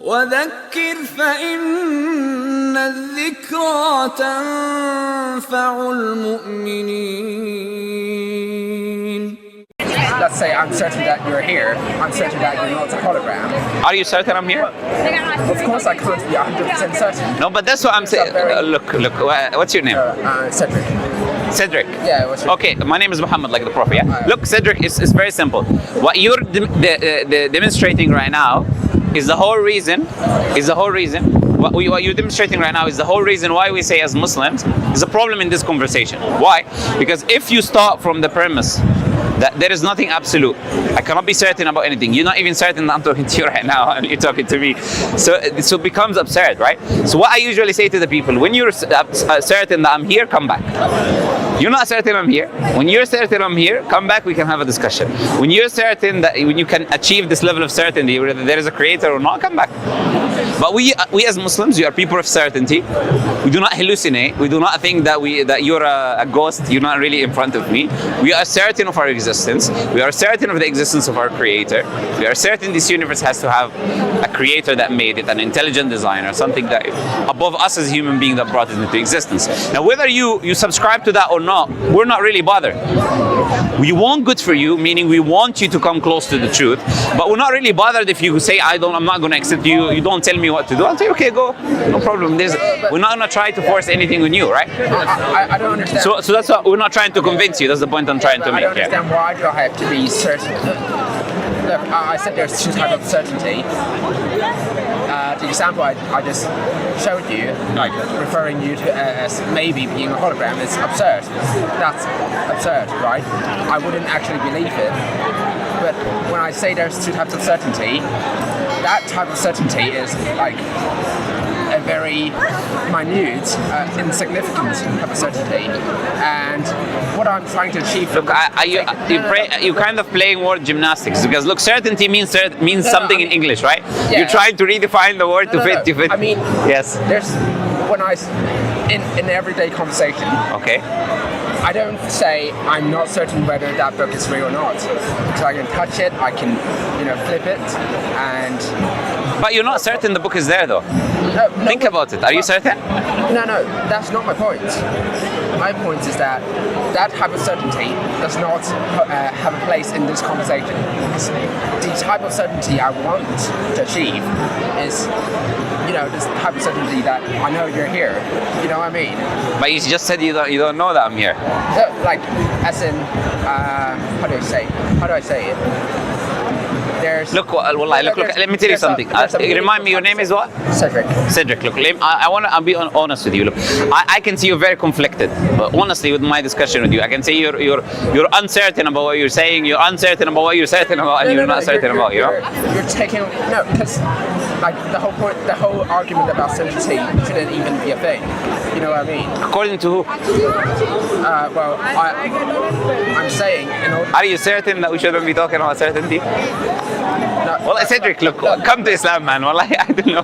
وذكر فإن الذكرى تنفع المؤمنين. Let's say I'm certain that you're here. I'm certain that you're not a hologram. Are you certain I'm here? Of course I can't be 100% certain. No, but that's what I'm saying. Look, what's your name? Cedric. Cedric. Yeah, what's your Okay, my name is Muhammed, like the Prophet. Yeah. Look, Cedric, it's very simple. What you're demonstrating right now is the whole reason. What you're demonstrating right now is the whole reason why we say as Muslims is a problem in this conversation. Why? Because if you start from the premise that there is nothing absolute, I cannot be certain about anything. You're not even certain that I'm talking to you right now and you're talking to me. So it becomes absurd, right? So what I usually say to the people, when you're certain that I'm here, come back. You're not certain I'm here. When you're certain I'm here, come back, we can have a discussion. When you're certain that when you can achieve this level of certainty, whether there is a creator or not, come back. But we as Muslims, we are people of certainty. We do not hallucinate. We do not think that you're a ghost. You're not really in front of me. We are certain of our existence. We are certain of the existence of our creator. We are certain this universe has to have a creator that made it, an intelligent designer, something that above us as a human being that brought it into existence. Now, whether you subscribe to that or not, we're not really bothered. We want good for you, meaning we want you to come close to the truth, but we're not really bothered if you say, I'm not going to accept you, you don't tell me what to do. I'll say, okay, go, no problem. We're not going to try to force anything on you, right? I don't understand. So that's what we're not trying to convince you. That's the point I'm trying to make. I don't understand why do I have to be certain? Look, I said there's two types of certainty. The example I just showed you, like referring you to as maybe being a hologram, is absurd. That's absurd, right? I wouldn't actually believe it. But when I say there's two types of certainty, that type of certainty is like a very minute, insignificant type of certainty. And what I'm trying to achieve. Look, you're kind of playing word gymnastics, because look, certainty means something in English, right? Yeah. You're trying to redefine the word to fit. I mean, yes. There's in everyday conversation. Okay. I don't say I'm not certain whether that book is real or not. So I can touch it, I can, flip it, and. But you're not certain the book is there, though. No, Think about it. Are you certain? No, that's not my point. My point is that type of certainty does not have a place in this conversation. Because the type of certainty I want to achieve is, this type of certainty that I know you're here. You know what I mean? But you just said you don't know that I'm here. So, like, as in, how do I say it? Look, let me tell you something. Remind me, your name is what? Cedric. Cedric, look, I'll be honest with you. Look, I can see you're very conflicted. But honestly, with my discussion with you, I can see you're uncertain about what you're saying. You're uncertain about what you're certain about, and you're not certain about. You're taking because like the whole argument about certainty shouldn't even be a thing. You know what I mean? According to who? Well, I'm saying. Are you certain that we shouldn't be talking about certainty? No, well, Cedric, look, come to Islam, man. Well, I don't know.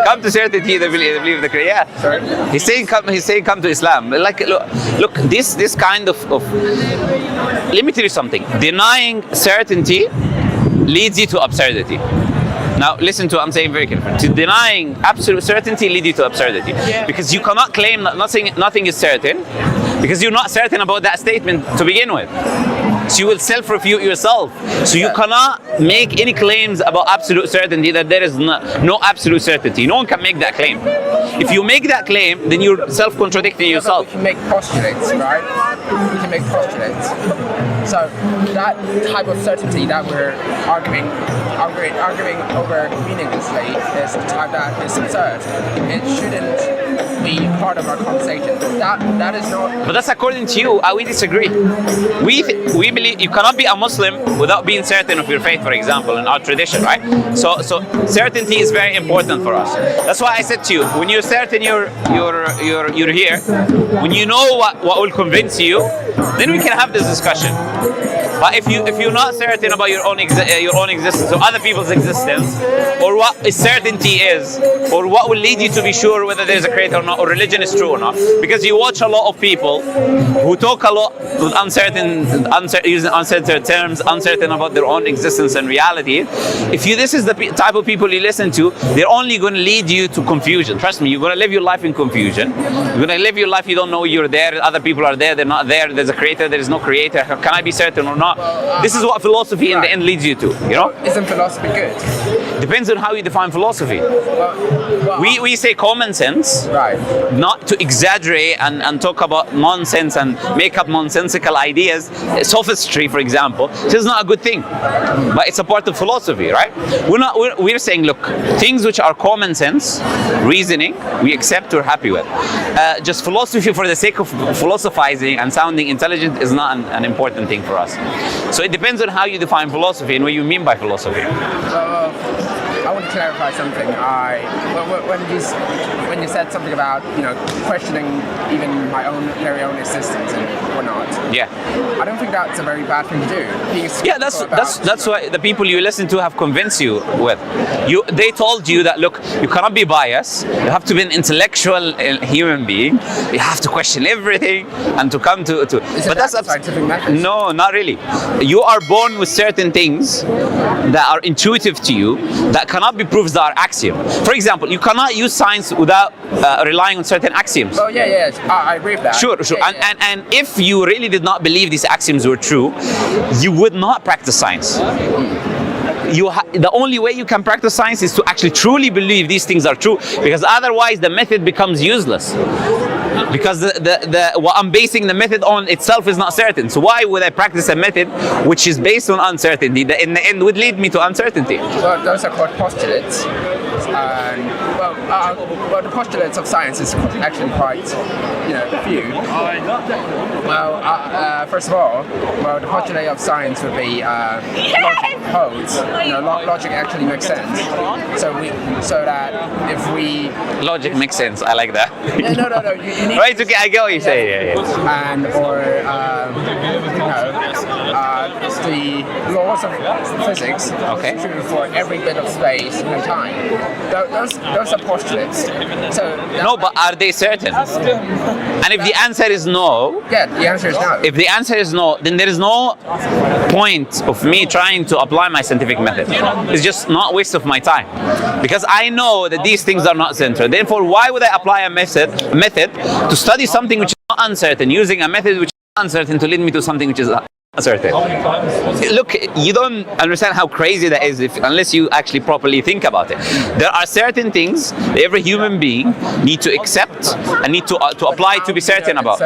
Come to certainty, they believe the Quran. Yeah. Sorry? He's saying come to Islam. Like, look, this kind of. Let me tell you something. Denying certainty leads you to absurdity. Now, listen to what I'm saying very carefully. To denying absolute certainty leads you to absurdity. Yeah. Because you cannot claim that nothing is certain, because you're not certain about that statement to begin with. So you will self-refute yourself. So you cannot make any claims about absolute certainty that there is no absolute certainty. No one can make that claim. If you make that claim, then you're self-contradicting yourself. We can make postulates, right? We can make postulates. So that type of certainty that we're arguing over meaninglessly is the type that is absurd. It shouldn't be part of our conversation. That is not. But that's according to you. We disagree. We believe you cannot be a Muslim without being certain of your faith, for example, in our tradition, right? So certainty is very important for us. That's why I said to you, when you're certain you're here, when you know what will convince you, then we can have this discussion. But if you're not certain about your own existence or other people's existence, or what certainty is, or what will lead you to be sure whether there's a creator or not, or religion is true or not, because you watch a lot of people who talk a lot with using uncertain terms, uncertain about their own existence and reality. If this is the type of people you listen to, they're only going to lead you to confusion. Trust me, you're going to live your life in confusion. You're going to live your life, you don't know you're there, other people are there, they're not there, there's a creator, there is no creator, can I be certain or not? This is what philosophy in the end leads you to, you know? Isn't philosophy good? Depends on how you define philosophy. We say common sense, Right. not to exaggerate and talk about nonsense and make up nonsensical ideas. Sophistry, for example, this is not a good thing, but it's a part of philosophy, right? We're saying, look, things which are common sense, reasoning, we accept, we're happy with. Just philosophy for the sake of philosophizing and sounding intelligent is not an important thing for us. So it depends on how you define philosophy and what you mean by philosophy. I want to clarify something. When you said something about questioning even my very own existence and whatnot. Yeah. I don't think that's a very bad thing to do. Yeah, that's why the people you listen to have convinced you with. They told you that, look, you cannot be biased. You have to be an intellectual human being. You have to question everything and to come to. But that's a scientific method. No, not really. You are born with certain things that are intuitive to you that cannot be proved that are axiom. For example, you cannot use science without relying on certain axioms. Oh yeah, I agree with that. Sure. Yeah, and if you really did not believe these axioms were true, you would not practice science. The only way you can practice science is to actually truly believe these things are true, because otherwise the method becomes useless. Because what I'm basing the method on itself is not certain. So why would I practice a method which is based on uncertainty that in the end would lead me to uncertainty? Well, those are called postulates. Well, the postulates of science is actually quite, few. Well, first of all, the postulate of science would be logic holds. Logic actually makes sense. So that if we logic makes sense. I like that. No. You need. Right? Okay, I get what you say. Yeah. And the laws of physics is true for every bit of space and time. Those are postulates. So no, but are they certain? And if the answer is no, yeah, the answer is no. If the answer is no, then there is no point of me trying to apply my scientific method. It's just not waste of my time, because I know that these things are not certain. Therefore, why would I apply a method to study something which is not uncertain, using a method which is uncertain to lead me to something which is uncertain? Look, you don't understand how crazy that is unless you actually properly think about it. There are certain things that every human being need to accept and need to apply to be certain about.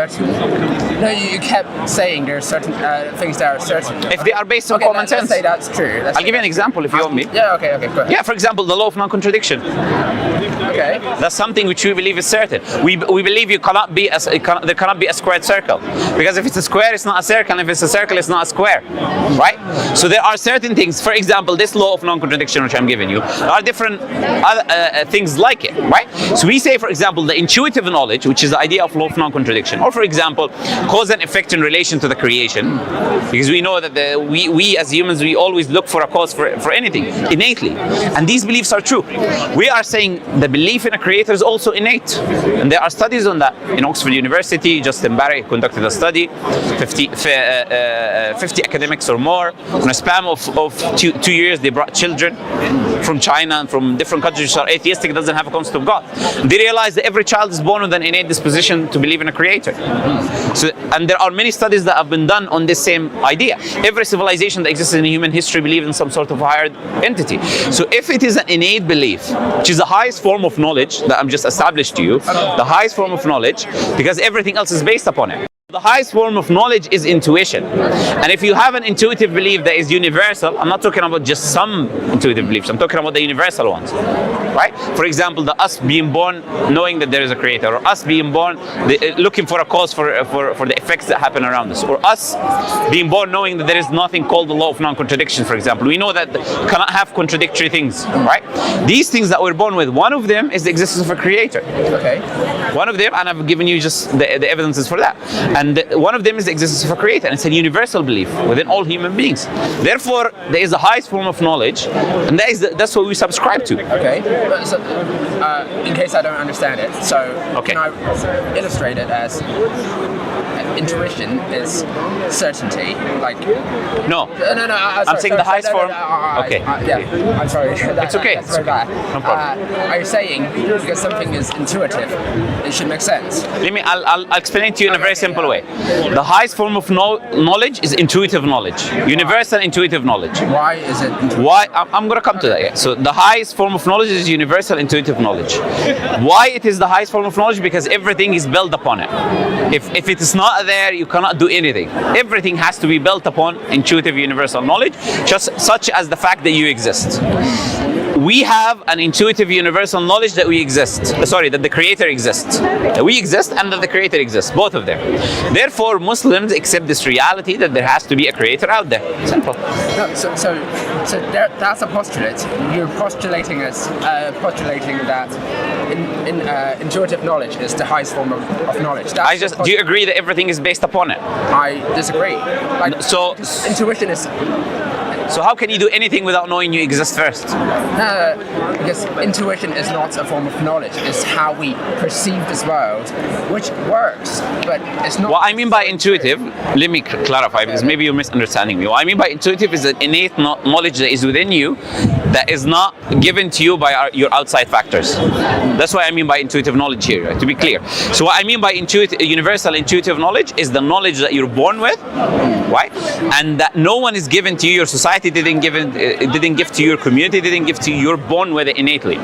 No, you kept saying there are certain things that are certain. If they are based on common sense. Let's say that's true. I'll give you an example if you want me. Yeah, okay, go ahead. Yeah, for example, the law of non-contradiction. Okay. That's something which we believe is certain. We believe there cannot be a squared circle, because if it's a square, it's not a circle, and if it's a circle, it's not a square, right? So there are certain things. For example, this law of non-contradiction, which I'm giving you, there are different other things like it, right? So we say, for example, the intuitive knowledge, which is the idea of law of non-contradiction, or for example, cause and effect in relation to the creation, because we know that we as humans, we always look for a cause for anything innately, and these beliefs are true. We are saying the belief in a creator is also innate, and there are studies on that. In Oxford University, Justin Barry conducted a study, 50 academics or more, in a span of 2 years. They brought children from China and from different countries which are atheistic, doesn't have a concept of God. They realized that every child is born with an innate disposition to believe in a creator. So, and there are many studies that have been done on this same idea. Every civilization that exists in human history believes in some sort of higher entity. So if it is an innate belief, which is the highest form of knowledge that I'm just established to you, the highest form of knowledge, because everything else is based upon it. The highest form of knowledge is intuition. And if you have an intuitive belief that is universal, I'm not talking about just some intuitive beliefs, I'm talking about the universal ones, right? For example, us being born knowing that there is a creator, or us being born looking for a cause for the effects that happen around us, or us being born knowing that there is nothing called the law of non-contradiction, for example. We know that cannot have contradictory things, right? These things that we're born with, one of them is the existence of a creator. Okay. One of them, and I've given you just the evidences for that. And one of them is the existence of a creator, and it's a universal belief within all human beings. Therefore, there is the highest form of knowledge, and that's what we subscribe to. Okay, but so, in case I don't understand it, so Okay. can I illustrate it as intuition is certainty? Like, No. no. I'm saying the highest form. Okay. Yeah, I'm sorry. It's okay. That's very bad. No problem. Are you saying because something is intuitive, it should make sense? I'll explain it to you in a very simple way. The highest form of knowledge is intuitive knowledge, universal intuitive knowledge. Why is it intuitive? Why? I'm going to come to that. Yeah. So the highest form of knowledge is universal intuitive knowledge. Why it is the highest form of knowledge? Because everything is built upon it. If it is not there, you cannot do anything. Everything has to be built upon intuitive universal knowledge, just such as the fact that you exist. We have an intuitive universal knowledge that we exist. That the creator exists. That we exist and that the creator exists, both of them. Therefore, Muslims accept this reality that there has to be a creator out there. Simple. No, so that's a postulate. You're postulating that intuitive knowledge is the highest form of knowledge. Do you agree that everything is based upon it? I disagree. Like, So intuition is. So how can you do anything without knowing you exist first? Because intuition is not a form of knowledge. It's how we perceive this world, which works, but it's not. What I mean by intuitive, let me clarify because maybe you're misunderstanding me. What I mean by intuitive is an innate knowledge that is within you that is not given to you by your outside factors. That's what I mean by intuitive knowledge here, right? To be clear. So what I mean by universal intuitive knowledge is the knowledge that you're born with, right? And that no one is given to you, your society didn't give to your community, didn't give to you, you're born with it innately.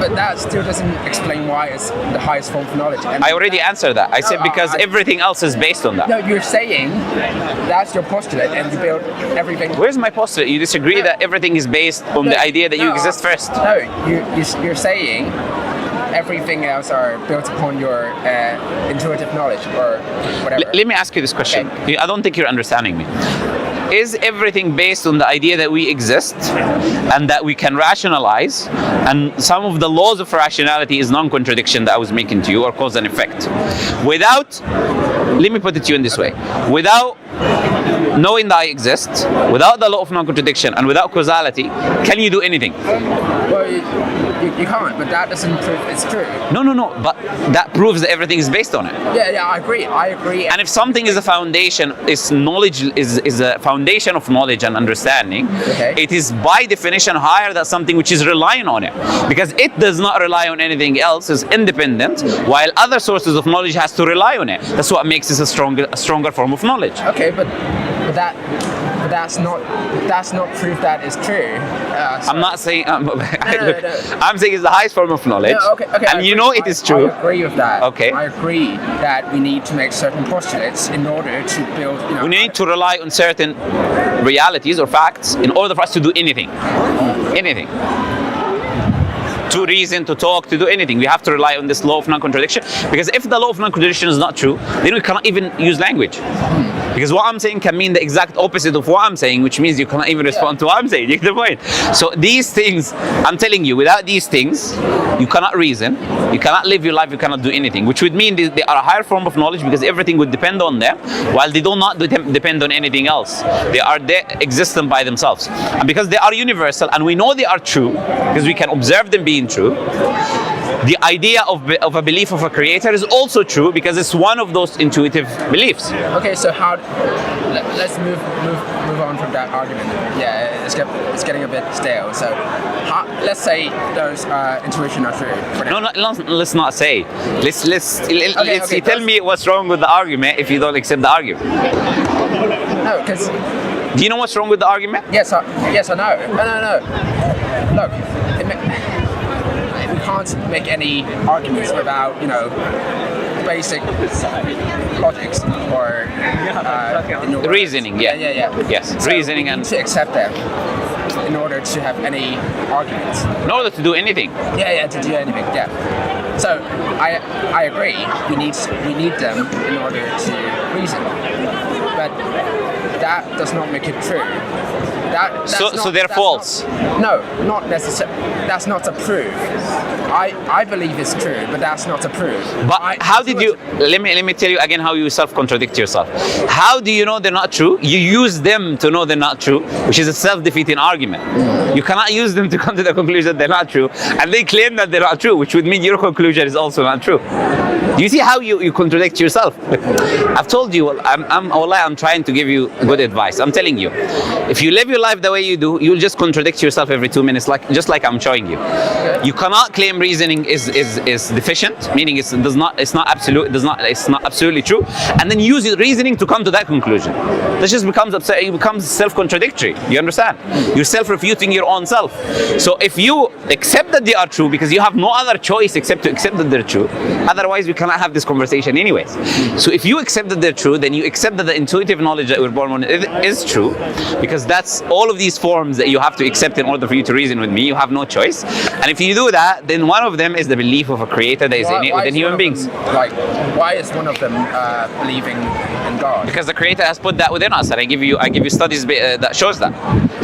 But that still doesn't explain why it's the highest form of knowledge. And I already answered that. I said because everything else is based on that. No, you're saying that's your postulate and you build everything. Where's my postulate? You disagree that everything is based on the idea that you exist first? No, you're saying everything else are built upon your intuitive knowledge or whatever. Let me ask you this question. Okay. I don't think you're understanding me. Is everything based on the idea that we exist and that we can rationalize, and some of the laws of rationality is non-contradiction that I was making to you, or cause and effect? Without, let me put it to you in this way, without knowing that I exist, without the law of non-contradiction and without causality, can you do anything? Well, you can't, but that doesn't prove it's true. No, but that proves that everything is based on it. Yeah, I agree. And if something is a foundation, is knowledge, is a foundation of knowledge and understanding, okay, it is by definition higher than something which is relying on it. Because it does not rely on anything else, is independent, while other sources of knowledge has to rely on it. That's what makes it a stronger form of knowledge. Okay, but that's not proof that is true. I'm not saying. No. I'm saying it's the highest form of knowledge. No, okay, and you know it is true. I agree with that. Okay. I agree that we need to make certain postulates in order to build. We need to rely on certain realities or facts in order for us to do anything. Anything. To reason, to talk, to do anything. We have to rely on this law of non-contradiction, because if the law of non-contradiction is not true, then we cannot even use language. Because what I'm saying can mean the exact opposite of what I'm saying, which means you cannot even respond to what I'm saying. You get the point? So these things, I'm telling you, without these things, you cannot reason, you cannot live your life, you cannot do anything, which would mean they are a higher form of knowledge because everything would depend on them, while they do not depend on anything else. They are existent by themselves. And because they are universal, and we know they are true, because we can observe them being true, the idea of a belief of a creator is also true because it's one of those intuitive beliefs. Okay, so let's move on from that argument. Yeah, it's getting a bit stale. So let's say those intuition are true. No, let's not say. Let's tell me what's wrong with the argument if you don't accept the argument. No, because. Do you know what's wrong with the argument? Yes, I know. No. Look, we can't make any arguments without, basic logics or reasoning. Yeah. Yes, so reasoning we need to accept them in order to have any arguments. In order to do anything. Yeah, to do anything. Yeah. So I agree. We need them in order to reason, but that does not make it true. So they're false. No, not necessarily. That's not a proof. I believe it's true, but that's not a proof. But how did you? Let me tell you again how you self-contradict yourself. How do you know they're not true? You use them to know they're not true, which is a self-defeating argument. You cannot use them to come to the conclusion they're not true, and they claim that they're not true, which would mean your conclusion is also not true. Do you see how you contradict yourself? I've told you, I'm trying to give you good advice. I'm telling you, if you live your life the way you do, you'll just contradict yourself every 2 minutes, just like I'm showing you. You cannot claim reasoning is deficient, meaning it's not absolutely true, and then use your reasoning to come to that conclusion. This just becomes self-contradictory. You understand? You're self-refuting your own self. So if you accept that they are true because you have no other choice except to accept that they're true, otherwise we cannot have this conversation anyways. So if you accept that they're true, then you accept that the intuitive knowledge that we're born with is true, because that's all of these forms that you have to accept in order for you to reason with me. You have no choice. And if you do that, then one of them is the belief of a creator that is innate within human beings. Why is one of them believing in God? Because the creator has put that within us, and I give you studies that shows that.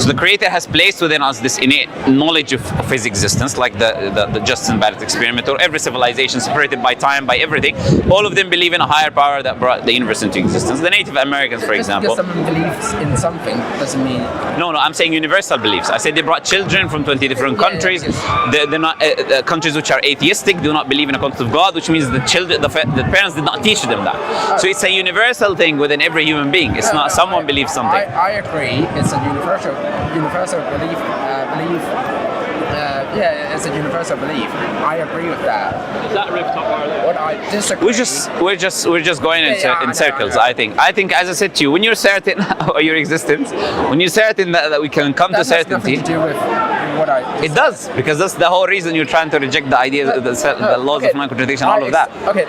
So the creator has placed within us this innate knowledge of his existence, like the just and bad experiment, or every civilization separated by time, by everything. All of them believe in a higher power that brought the universe into existence. The Native Americans, for example. Just because someone believes in something doesn't mean. No, I'm saying universal beliefs. I said they brought children from 20 different countries. They're not countries which are atheistic, do not believe in a concept of God, which means the parents did not teach them that. So it's a universal thing within every human being. It's not someone believes something. I agree. It's a universal belief. Yeah, it's a universal belief. I agree with that. Is that rooftop wireless? What I disagree. We're just going in circles. I think, as I said to you, when you're certain of your existence, when you're certain that we can come to certainty. That has nothing to do with what I. It does, because that's the whole reason you're trying to reject the idea, the laws of non-contradiction, all of that. Okay,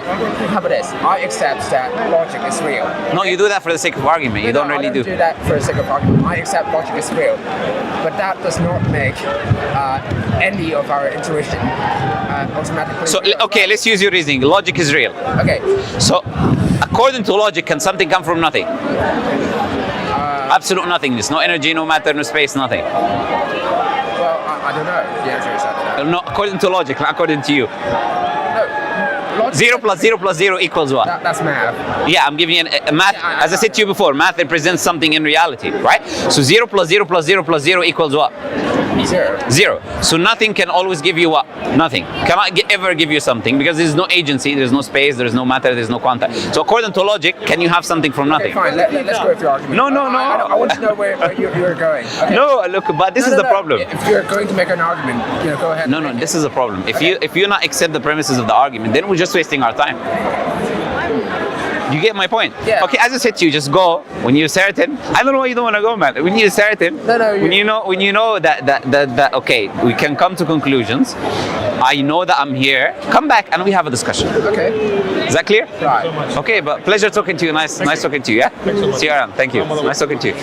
how about this? I accept that logic is real. No, you do that for the sake of argument. You don't really do that for the sake of argument. I accept logic is real, but that does not make any of our intuition automatically. So real. okay, let's use your reasoning. Logic is real. Okay. So according to logic, can something come from nothing? Absolute nothingness. No energy, no matter, no space, nothing. Well, I don't know. The answer is I don't know. No, according to logic, not according to you. No. 0 plus 0 plus 0 equals what? That's math. Yeah, I'm giving you a math. Yeah, as I said to you before, math represents something in reality, right? So 0 plus 0 plus 0 plus 0 equals what? 0. 0. So nothing can always give you what? Nothing. Cannot ever give you something, because there's no agency, there's no space, there's no matter, there's no quanta. So according to logic, can you have something from nothing? Okay, fine. Let's go with your argument. No. I want to know where you're going. Okay. No, look, but this is the problem. If you're going to make an argument, go ahead. No, this is a problem. If you not accept the premises of the argument, then we're just wasting our time. You get my point? Yeah. Okay, as I said to you, just go when you're certain. I don't know why you don't want to go, man. When you're certain, when you know that okay, we can come to conclusions. I know that I'm here. Come back and we have a discussion. Okay. Is that clear? Right. Okay, but pleasure talking to you. Nice talking to you. Yeah. See you around. Thank you. Nice talking to you.